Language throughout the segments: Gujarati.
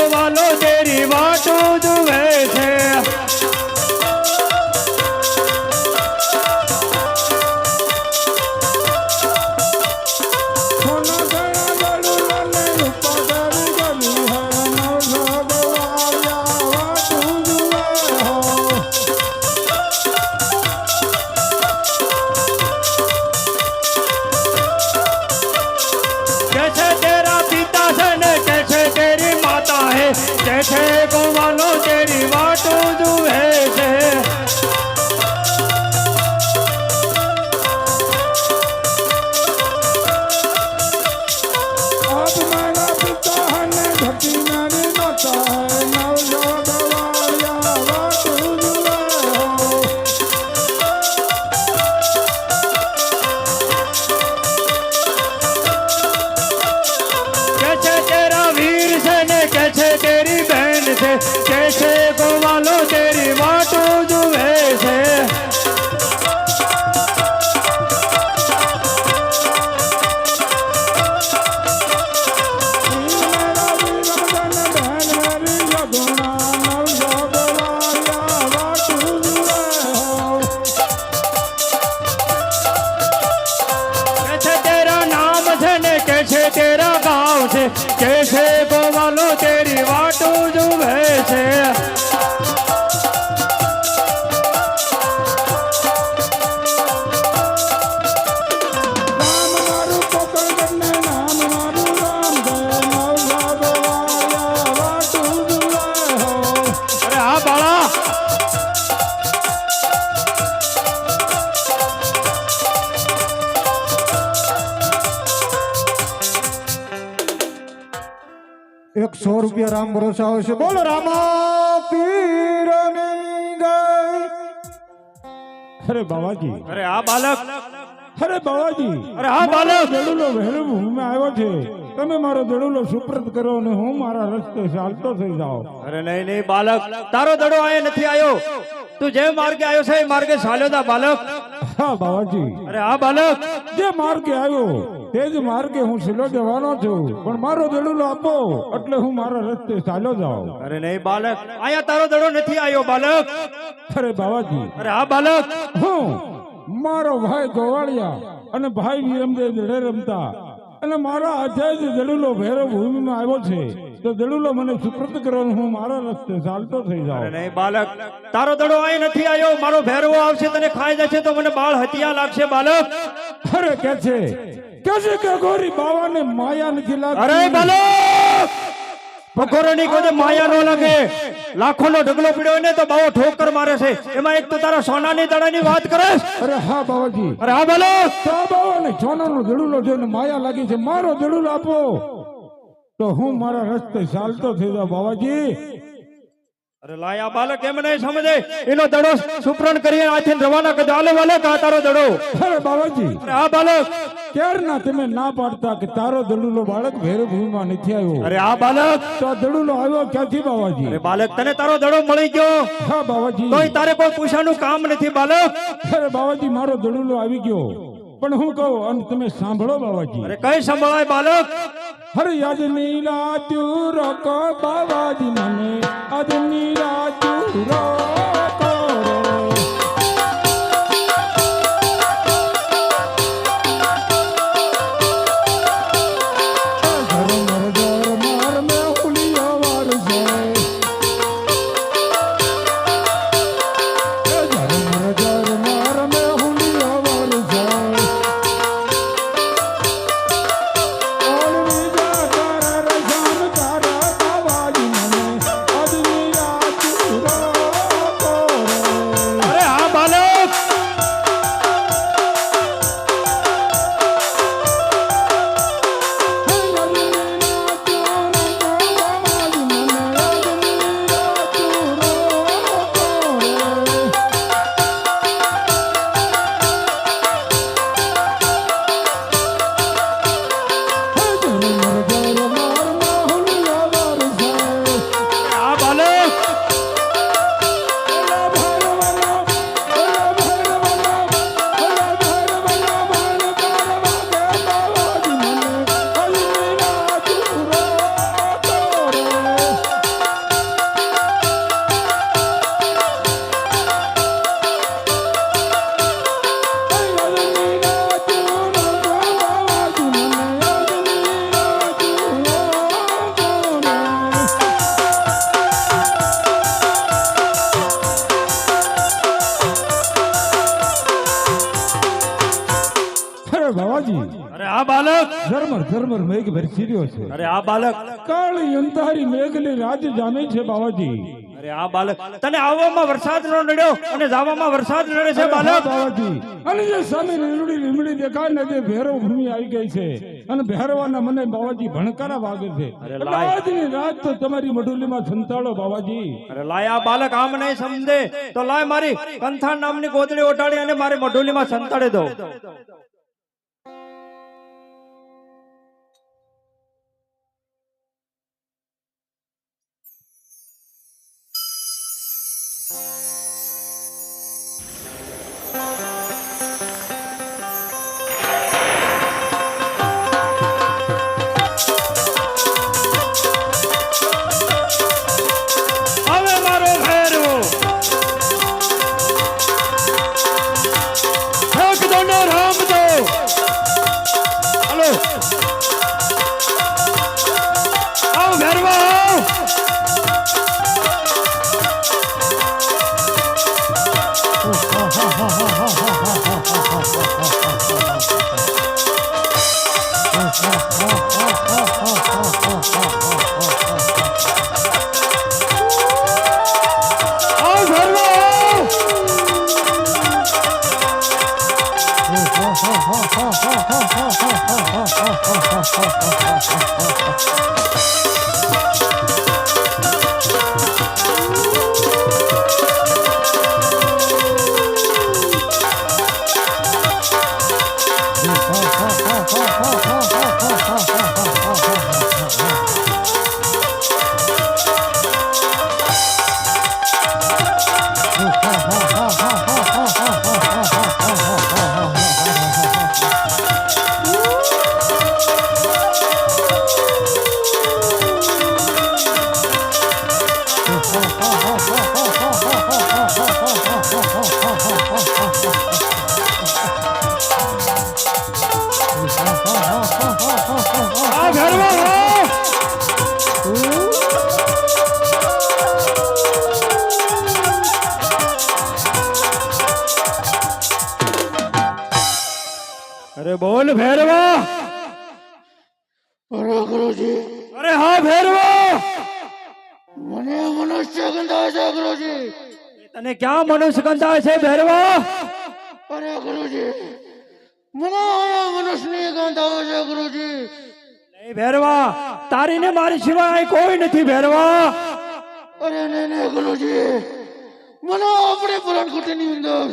ગોવાલો તેરી વાટો જુએ છે कैसे गोवालो तेरी वाटो जुए से अब मेरा पिता है धरती मेरी माता है नवजोत वालिया वाटो जुए हो कैसे तेरा वीर से ने कैसे तेरी बहन से कैसे गोवालो तेरी वाटो जुए से कैसे तेरा नाम से ने कैसे तेरा गाँव से कैसे गोवालो तेरी वाटो जुए से नाम मारू पकड़ ने नाम मारू राम दे नवजोत वालिया वाटो जुए हो अरे हाँ बाला एक 100 रुपया राम भरोसा आवश्य बोलो रामा पीर गई अरे बाबा जी अरे हाँ बालक अरे बाबा जी अरे हाँ बालक દડુલો વહેલું ભૂમિ આવ્યો છે તમે મારો દડુલો સુપ્રત કરો અને હું મારા રસ્તે ચાલતો થઈ જાઉં અરે નહીં નહીં બાલક તારો દડો આયે નથી આવ્યો તું જે માર્ગે આવ્યો છે એ માર્ગે ચાલ્યો તા બાલક હા બાબાજી અરે હા બાલક જે માર્ગે આવ્યો તે જ માર્ગે હું છેલ્લો જવાનો છું પણ મારો દડુલો આપો એટલે હું મારા રસ્તે ચાલ્યો જાઉં અરે નહીં બાલક આયા તારો દડો નથી આવ્યો બાલક અરે બાબાજી અરે હા બાલક હું મારો ભાઈ ગોવાળિયા અને ભાઈ વિરમદેવ દડે રમતા અને મારા હાથે જ દડુલો ભૈરવ ભૂમિમાં આવ્યો છે તો દડુલો મને સુપ્રત કરો હું મારા રસ્તે ચાલતો થઈ અરે જાઉં નહીં બાલક તારો દડો આય નથી આવ્યો મારો ભેરવો આવશે તને ખાઈ જશે તો મને બાળ હત્યા લાગશે બાલક અરે કે છે કે ગોરી બાવાને માયા નથી લાગતી અરે બાલક પકોરણી કોઈ માયા ન લાગે લાખોનો ઢગલો પીડ્યો હોય ને તો બાવો ઠોકર મારે છે એમાં એક તો તારા સોનાની દડાની વાત કરે અરે હા બાવાજી અરે હા બાલક તો બાવાને સોનાનો દડુલો જોઈને માયા લાગી છે મારો દડુલો આપો તો હું મારા રસ્તે ચાલતો થઈ જાઉં બાવાજી અરે લાયા બાલક એમ નહીં સમજે એનો દડો સુપ્રણ કરીને આથી રવાના કરજો આલે બાલક આ તારો દડો અરે બાવાજી અરે હા બાલક ક્યારના તમે ના પાડતા કે તારો દડુલો બાળક ભૈરવ ભૂમિમાં નથી આવ્યો અરે હા બાલક તો આ દડુલો આવ્યો ક્યાંથી બાવાજી અરે બાલક તને તારો દડો મળી ગયો હા બાવાજી તોય તારે કોઈ પૂછવાનું કામ નથી બાલક અરે બાવાજી મારો દડુલો આવી ગયો પણ હું કહું અને તમે સાંભળો બાવાજી અરે કઈ સંભળાય બાલક હરે આજની રાત્યુ રોકો બાવાજી મને આજની રાત્યુ રોકો ઝરમર ઝરમર મેઘ ભરસી રહ્યો છે. અરે આ બાલક, કાળી અંધારી મેઘની રાજ જામે છે બાવાજી. અરે આ બાલક, તને આવવામાં વરસાદ ન નડ્યો અને જાવામાં વરસાદ નડે છે અરે હા બાલક. બાવાજી, અને જે સામે લીમડી દેખાય ને તે ભેરવ ભૂમિ આવી ગઈ છે અને ભેરવાના મને બાવાજી ભણકારા વાગે છે. અરે એટલે લાય. આજની રાત તો તમારી મઢુલીમાં સંતાડો બાવાજી. અરે લાય, આ બાલક આમ નહીં સમજે તો લાય મારી કંથાણ નામની ગોદડી ઓટાડી અને મારી મઢુલીમાં સંતાડી દો. હવે મારો ભેરવો ફેંક દો ને રામ દો. હાલો, આવ ભેરવા આવ. આવ ભેરવા આવ. આ ભેરવા આવ. અરે બોલ ભેરવા. અરે ગુરુજી, અરે હા ભેરવા. મને મનુષ્ય ગંધાય છે ગુરુજી. તને ક્યાં મનુષ્ય ગંધાય છે ભેરવા? અરે ગુરુજી, મને અહીંયા મનુષ્યની ગંધ આવે છે ગુરુજી. નહીં ભેરવા, તારી ને મારી સિવાય અહીં કોઈ નથી ભેરવા. અરે નહીં ગુરુજી, મને આપણે પુરાણકુટીની અંદર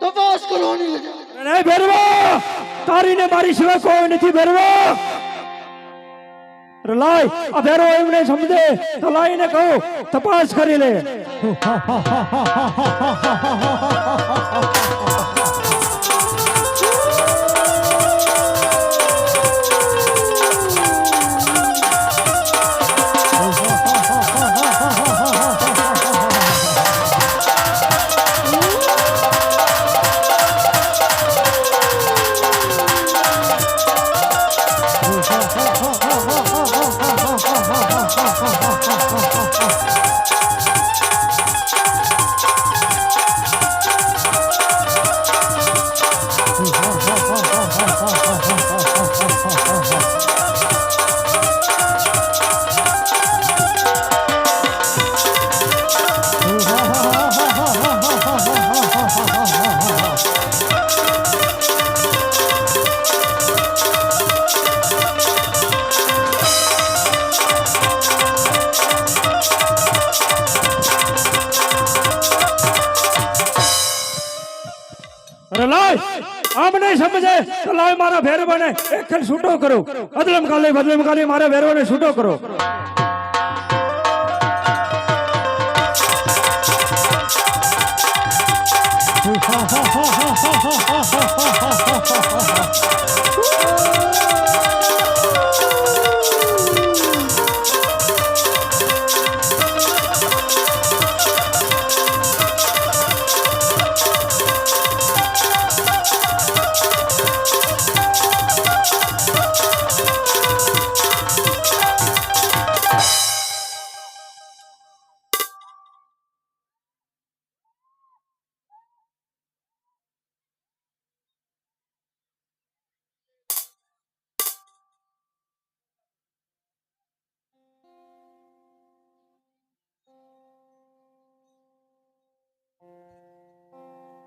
તપાસ કરવાની છે. નહીં ભેરવા, તારી ને મારી સિવાય કોઈ નથી ભેરવા. અરે લાય, આ ભેરો એમને સમજે તો લાઈને કહું તપાસ કરી લે. અરે લાય, આમ નહીં સમજે તો લાય મારા ભેરવાને એક ખેલ છૂટો કરો. અદલમ કાલે મારા ભેરવાને છૂટો કરો.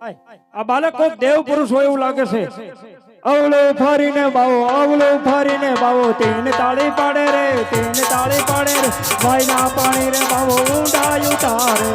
આ બાળક કોક દેવ પુરુષ હોય એવું લાગે છે. અવળો ફરીને બાવો તેને તાળી પાડે રે, તેને તાળી પાડે રે, ભાઈ ના પાણી રે બાવો ઊંડા ઉતારે.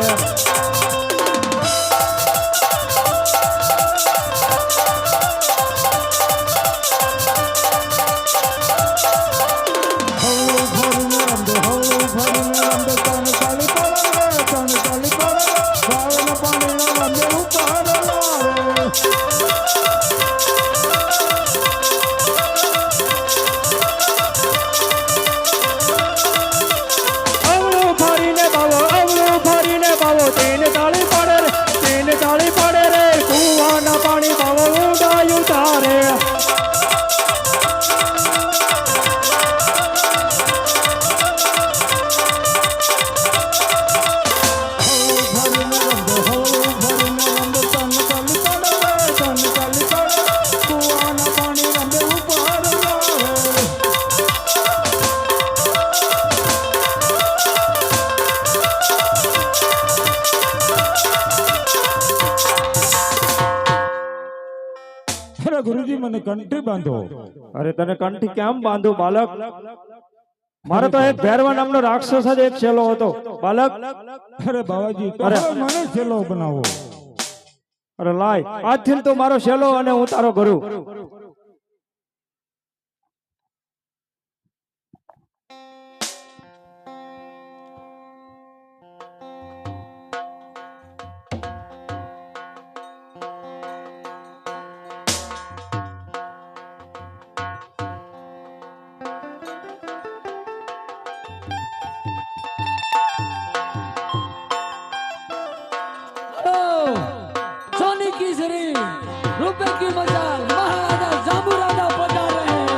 ગુરુજી મને કંઠી બાંધો. અરે તને કંઠી કેમ બાંધું બાલક? મારે તો એક ભૈરવા નામનો રાક્ષસ જ એક છેલ્લો હતો બાલક. અરે બાવાજી તો અરે. હવે મને છેલ્લો બનાવો. અરે લાય, આજથી તો મારો છેલ્લો અને હું તારો ગુરુ. सोने की शरीर रुपए की मजाल महाराजा जांबू राजा पधार रहे हैं.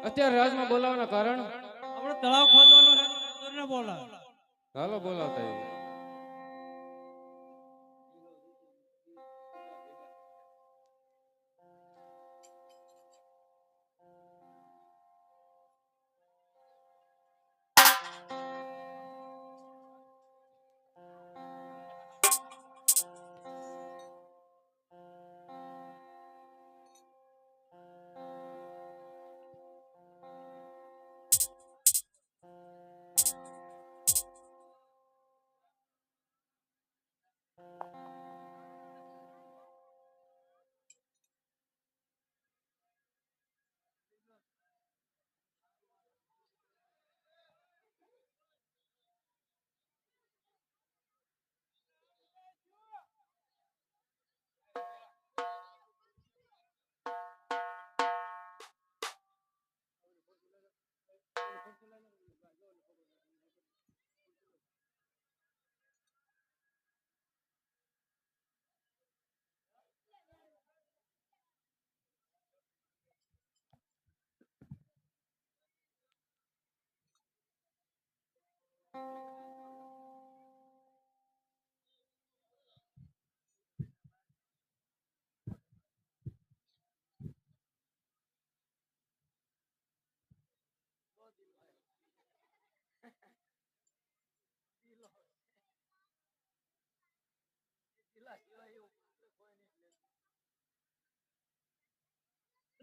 અત્યારે રાજમાં બોલાવવાના કારણ આપણે તળાવ ખોદવાનું છે, બોલા હાલો બોલાવતા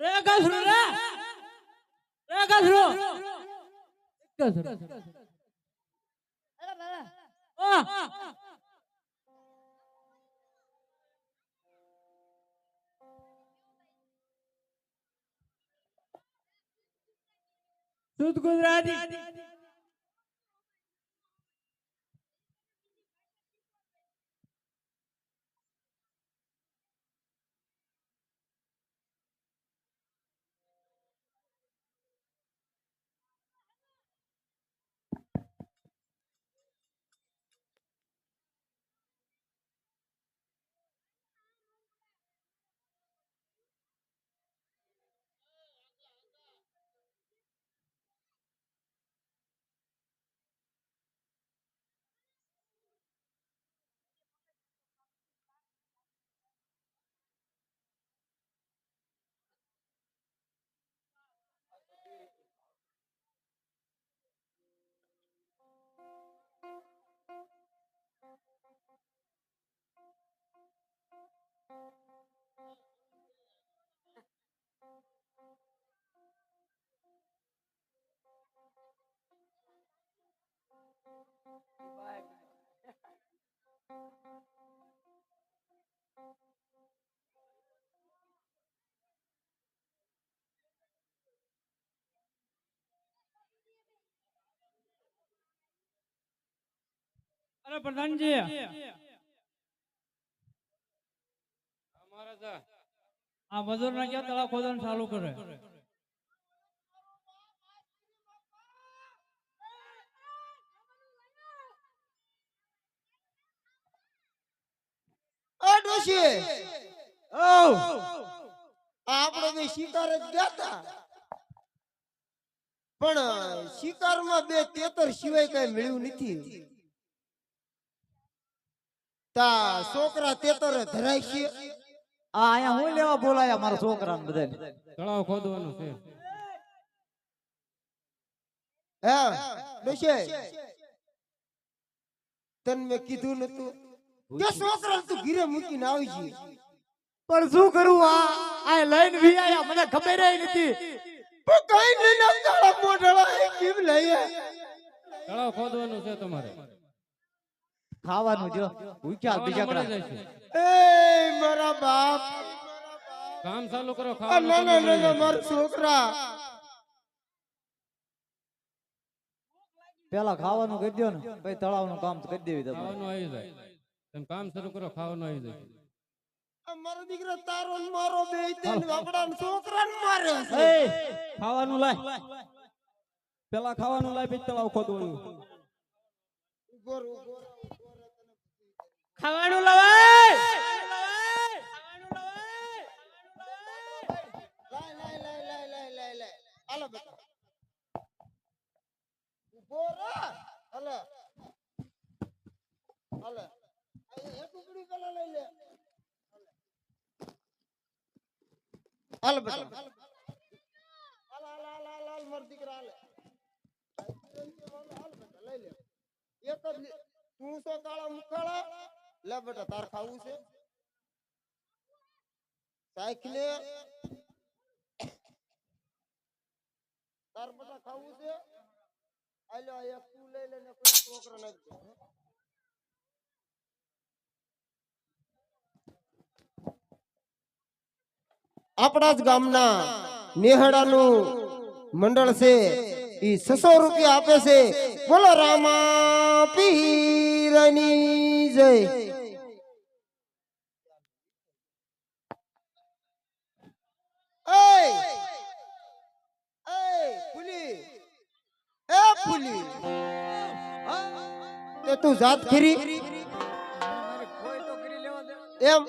રે ગાસરો રે ગાસરો શુદ્ધ ગુજરાતી અરે પ્રધાનજી મહારાજા આ મજૂર ના ક્યાં તળાવ ખોદવાનું ચાલુ કરે આ ડોશી આપણે બે શિકાર જ ગયા તા પણ શિકારમાં બે તેતર સિવાય કઈ મળ્યું નથી તા છોકરા તેતર ધરાય છે આ અહીંયા હું લેવા બોલાયા મારા છોકરાને બધાને તળાવ ખોદવાનું છે હે ડોશી તને મેં કીધું નતું કે છોકરા તું ઘીરે મૂકીને આવી છે પણ શું કરું આ લઈને વી આયા મને ખબર નથી પણ કઈ નહીં નાખતા મોઢળા કેમ લઈએ તળાવ ખોદવાનું છે તમારે ખાવાનું જો ભૂખ્યા બીજા મળી કરા જશે. એ મારા બાપ કામ ચાલુ કરો આ ખાવાનું ના ના તમને ના મળી મારા છોકરા પેલા ખાવાનું કરી દો ને પછી તળાવનું કામ તો કરી દેવી જશે. તમે ખાવાનું આવી જાય તમે કામ શરૂ કરો ખાવાનું આવી જાય આ મારો દીકરો તારો ને મારો બે તેન વાપડા છોકરાને મારે છે એ ખાવાનું લાય પેલા ખાવાનું લાય પછી તળાવ ખોદવાનું ઉભો રહો, ઉભો રહો, ઉભો રહો, તને ખાવાનું લવાય લાય આલો બેટા ઉભો રહો હાલે હાલે આ એક ટુકડી પેલા લઈ લે હાલ બેટા હાલ મર દીકરા હાલ હાલ બેટા લઈ લે એક જ તું સો કાળા મુખાળા લે બેટા તાર ખાવું છે સાયકલે તાર બેટા ખાવું છે આલો એક તું લઈ લે ને કોઈ છોકરા નાખી દે આપણા જ ગામના નેહડાનું મંડળ છે ઈ 600 રૂપિયા આપે છે બોલો રામા પીરની જય ફૂલી તે તું જાત ખરી એમ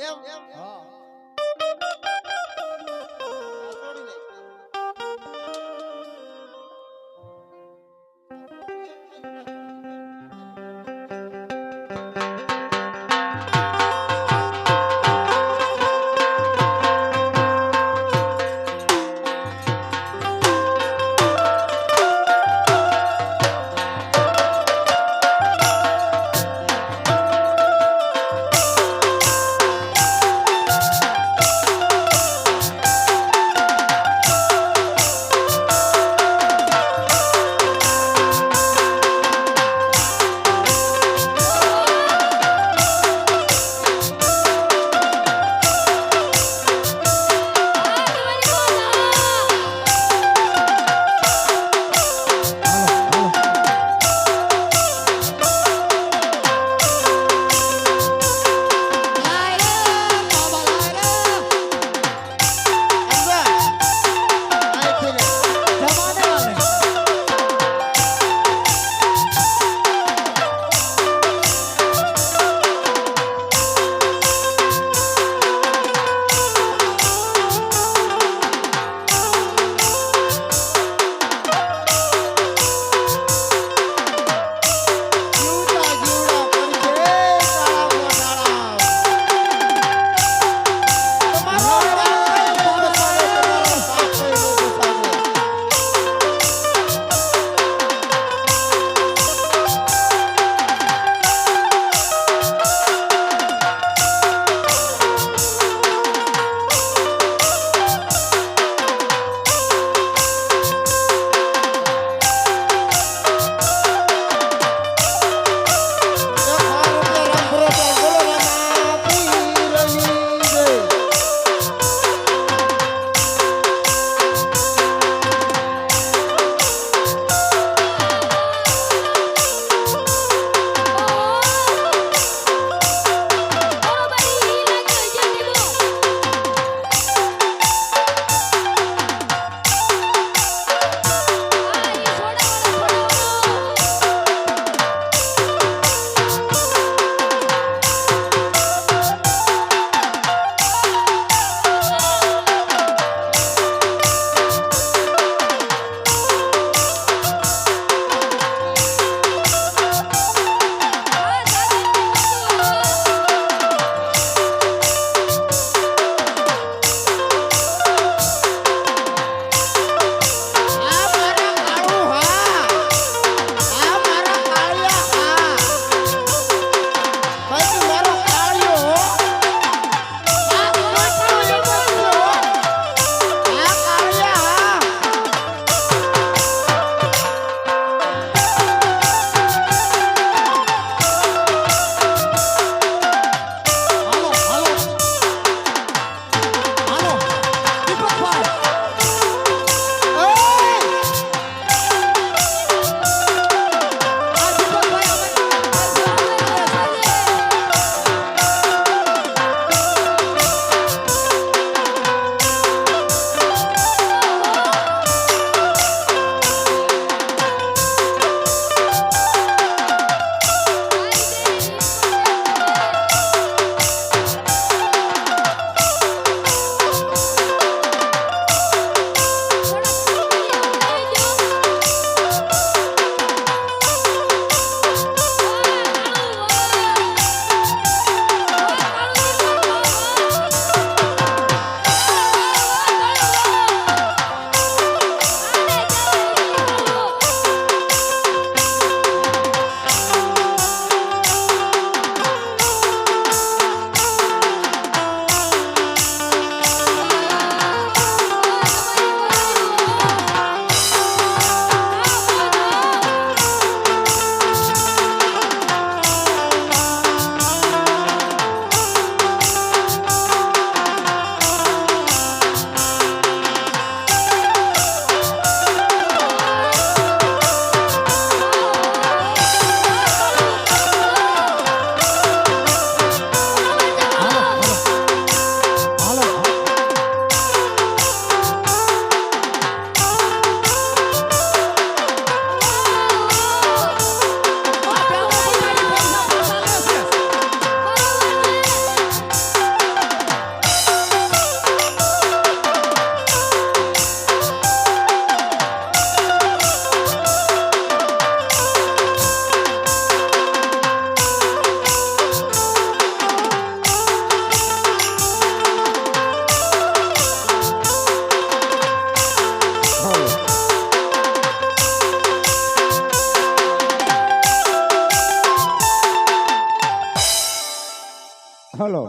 હલો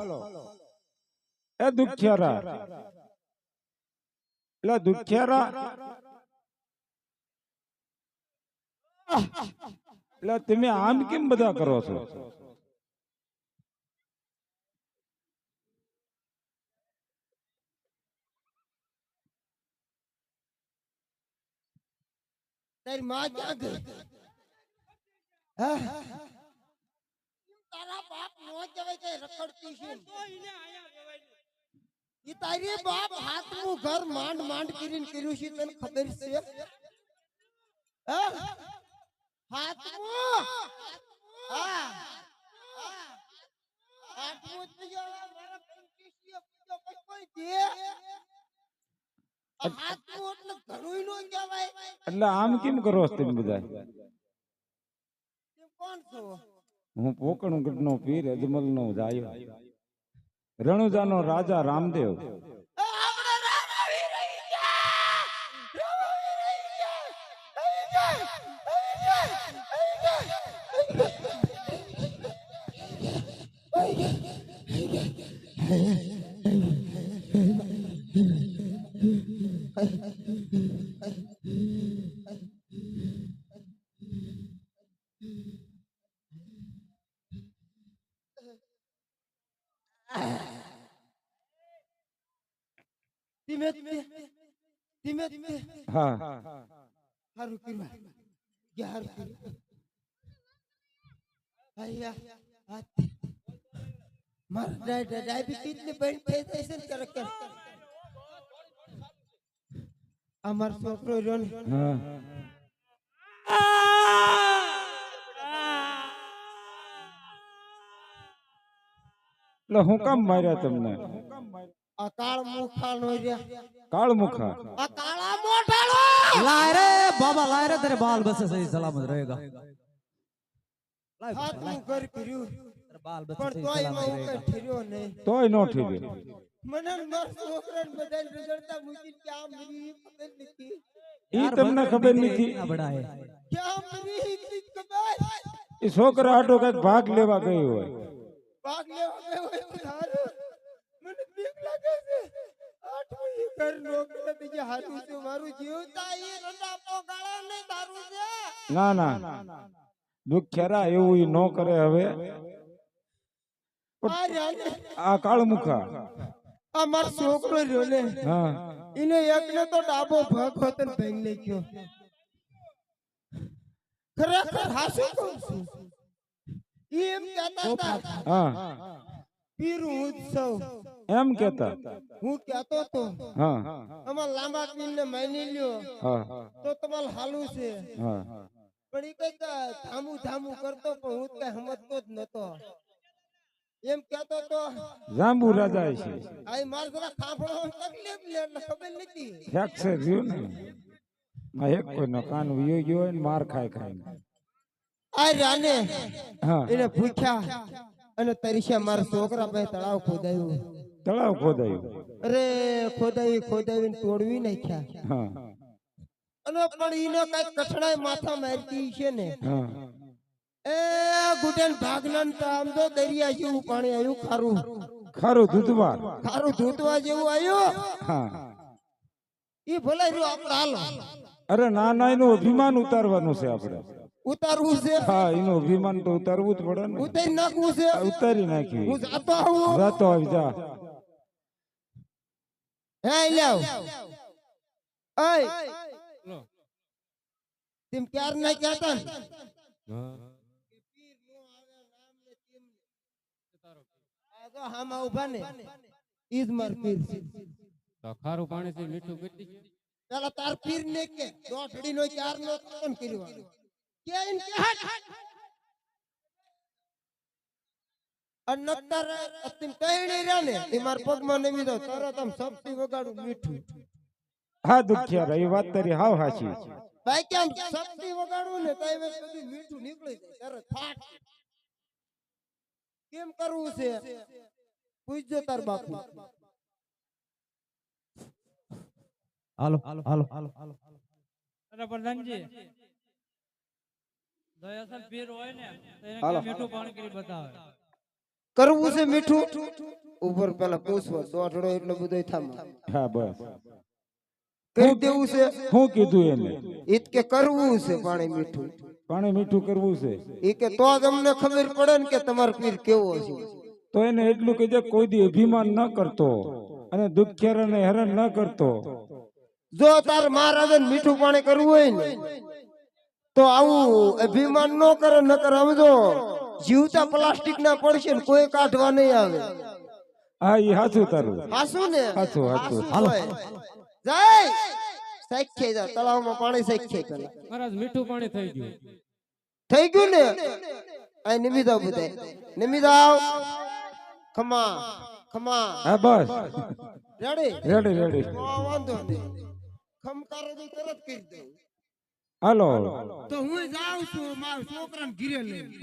એ દુખિયારા એટલે દુખિયારા એટલે તમે આમ કેમ બધા કરો છો? તારી માં ક્યાં ગઈ? હા? તારા બાપ નો જવાય કે રખડતી છે. ઈ તારી બાપ હાથનું ઘર માંડ માંડ કરીને કર્યું છે, તને ખબર છે? હા? હાથનું હા હાથનું જ મારા પંચીસીએ પૂજો કોઈ દે. હાથનું એટલે ઘણું નો કહેવાય. એટલે આમ કેમ કરો છો તમે બધા? કોણ છો? હું પોકણગઢ નો પીર અજમલ નો જાયો, રણુજાનો રાજા રામદેવ. આપણે રામ આવી રહી છે. રામ આવી રહી છે. આવી જાય, આવી જાય, આવી જાય. ધીમે ધીમે ધીમે હા હારું કર્યું. યાર આયા માર ડાયાબિટીસ ને બંધ થઈ જાય છે ને ક્યારેક ક્યારેક. અમાર છોકરો રહ્યો ને હા એટલે હું કામ માર્યા તમને? આ કાળ મુખાનો રહ્યા. કાળમુખા આ કાળા મોઢાળો लाए रे बाबा लाए रे तेरे बाल बच्चे सही सलामत रहेगा। હાથનું ઘર કર્યું तेरे बाल बच्चे પણ सही તોય सलामत માં रहेगा। કઈ ઠર્યો નહીં. તોય નો ઠીક. મને મારા છોકરાને બધાને રગડતા મૂકી ક્યાં મરી ખબર નથી. ઈ તમને ખબર નથી? इतना बड़ा है ક્યાં મરી ઈ ખબર. એ છોકરા હાટો કઈક ભાગ લેવા ગઈ હોય. ભાગ લેવા ગયો હોય તો સારું. મને બીક લાગે છે. આઠમું ઈ ઘર નોકરે બીજે હારું છે. મારું જીવતા ઈ રંડાપો ગાળા ને દારૂ છે. ના ના દુખિયારા એવું ઈ નો કરે હવે. આ રાને આ કાળમુખા આ મારો છોકરો રહ્યો ને હા એને એકને તો ડાબો ભાગ હોત ને ભાઈ લઈ ગયો. ખરેખર હાસુ કહું છું. ઈ એમ કહેતા હતા હા પીર ઉત્સવ. એમ કેતા? હું કહેતો તો હા અમાર લાંબા પીર ને માની લ્યો હા તો તમારે હાલું છે. હા પણ ઈ કઈક ધામું ધામું કરતો પણ હું કઈ સમજતો જ નતો. એમ કહેતો તો જાંબુ રાજા છે. આ માર જરા ખાફડો તકલીફ લે એટલે ખબર નથી. ફ્રેક્ચર રહ્યું ને માં એક કોઈનો કાન વિયો ગયો હોય ને માર ખાય ખાય. આ રાને હા એને પૂછ્યા અને તરીસ્યા મારા છોકરા પાસે તળાવ ખોદાયું. તળાવ ખોદાયું. અરે ખોદાવીને તોડવી નાખ્યા. હા અને પણ ઈને કઈ કઠણાઈ માથા મારતી છે ને. હા એ ગુડન ભાગનન તો આમ તો દરિયા જેવું પાણી આવ્યું. ખારું ખારું દૂધવાર. ખારું ધૂતવા જેવું આવ્યું. હા ઈ ભલે રહ્યું આપણે હાલો અરે ના ના એનું અભિમાન ઉતારવાનું છે આપણે. ઉતારવું છે. હા એનું અભિમાન તો ઉતારવું જ પડે ને. ઉતારી નાખવું છે. ઉતારી નાખી. હું જાતો આવું. જાતો આવી જા. હે લેવ ઓય લો. તેમ ક્યાર ના કહેતા ને હા આ તો હામાં ઉભા ને ઈજ માર પીર છે. તો ખારું પાણી થી મીઠું કેટલી ગયું? પેલા તાર પીર ને કે દોઠડી નો ચાર નો કોણ કર્યો કે ઇન કે હટ અનતર અતિમ કહેણી રે ને એ માર પગમાં નમી દો તરત આમ સપટી વગાડું મીઠું. હા દુખિયારા એ વાત તારી હાવ હાચી. ભાઈ કેમ સપટી વગાડું ને તઈ વે બધું મીઠું નીકળી જાય તરત ફાટ. કેમ કરવું છે પૂછજો તાર બાપુ. हालो हालो हालो हालो અરે પ્રધાનજી દયાસન પીર હોય ને તો એને હાલો. મીઠું પાણી કરી બતાવે. કરવું છે મીઠું ઉપર પેલા પૂછવા દોઢડો એટલો બધો થામા હા બસ કરી દેવું છે શું કીધું એને ઈ કે કરવું છે પાણી મીઠું પાણી મીઠું કરવું છે ઈ કે તો જ અમને ખબર પડે ને કે તમારો પીર કેવો છે તો એને એટલું કહેજે કોઈ દી અભિમાન ન કરતો અને દુખ્યારાને હેરાન ન કરતો. જો તાર મહારાજને મીઠું પાણી કરવું હોય ને તો આવું અભિમાન ન કરે નકર સમજો જીવતા પ્લાસ્ટિક ના પડશે ને કોઈ કાઢવા નહીં આવે. હા ઈ હાચું તારું. હાસુ ને હાચું, હાચું. હાલો જય સાખ્ય જા તળાવમાં પાણી સાખ્ય પેલા મહારાજ મીઠું પાણી થઈ ગયું. થઈ ગયું ને આ નિમિદાવ બધાય નિમિદાવ ખમા ખમા હા બસ રેડી રેડી રેડી વાંધો નહીં ખમકારો તો તરત કરી દઉં હાલો તો હું જાઉં છું મારા છોકરાને ઘીરે લઈને.